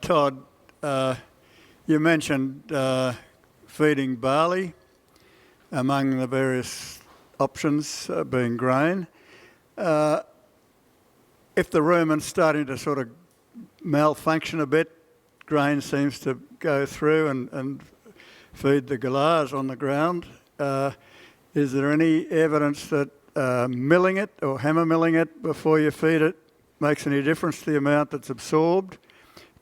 Todd, you mentioned feeding barley among the various options being grain. If the rumen's starting to sort of malfunction a bit, grain seems to go through and feed the galahs on the ground. Is there any evidence that milling it or hammer milling it before you feed it makes any difference to the amount that's absorbed?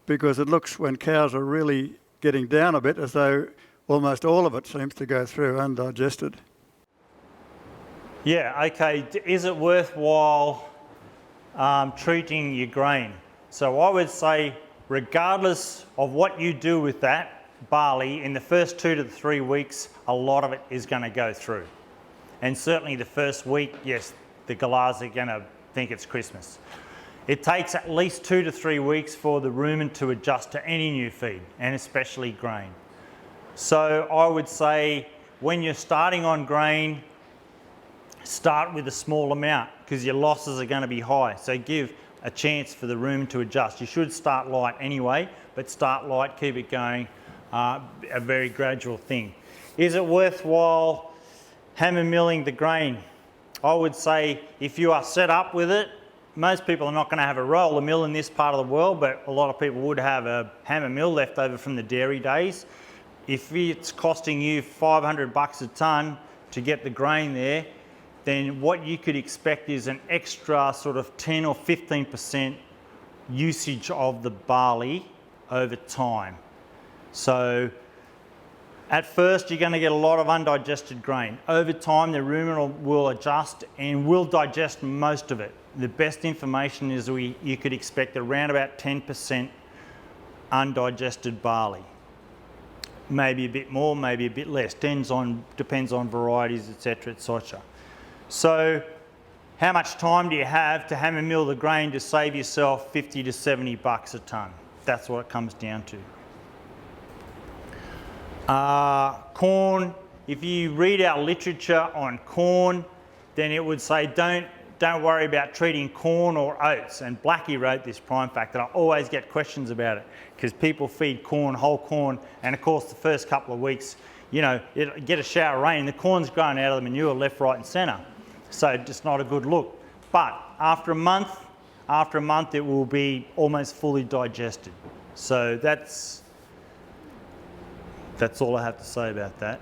Because it looks, when cows are really getting down a bit, as though almost all of it seems to go through undigested. Yeah, okay. Is it worthwhile treating your grain? So I would say, regardless of what you do with that barley, in the first 2 to 3 weeks, a lot of it is going to go through. And certainly the first week, yes, the galahs are going to think it's Christmas. It takes at least 2 to 3 weeks for the rumen to adjust to any new feed, and especially grain. So I would say, when you're starting on grain, start with a small amount, because your losses are going to be high. So give a chance for the rumen to adjust. You should start light anyway, but start light, keep it going, a very gradual thing. Is it worthwhile hammer milling the grain? I would say, if you are set up with it, most people are not going to have a roller mill in this part of the world, but a lot of people would have a hammer mill left over from the dairy days. If it's costing you $500 a tonne to get the grain there, then what you could expect is an extra sort of 10 or 15% usage of the barley over time. So at first you're going to get a lot of undigested grain. Over time the rumen will adjust and will digest most of it. The best information is you could expect around about 10% undigested barley. Maybe a bit more, maybe a bit less. Depends on varieties, etc., etc. So how much time do you have to hammer mill the grain to save yourself $50 to $70 a tonne? That's what it comes down to. Corn, if you read our literature on corn, then it would say don't worry about treating corn or oats. And Blackie wrote this prime fact, that I always get questions about it, because people feed corn, whole corn, and of course the first couple of weeks, you know, it'll get a shower of rain, the corn's growing out of the manure left, right and centre. So just not a good look. But after a month it will be almost fully digested. So that's all I have to say about that.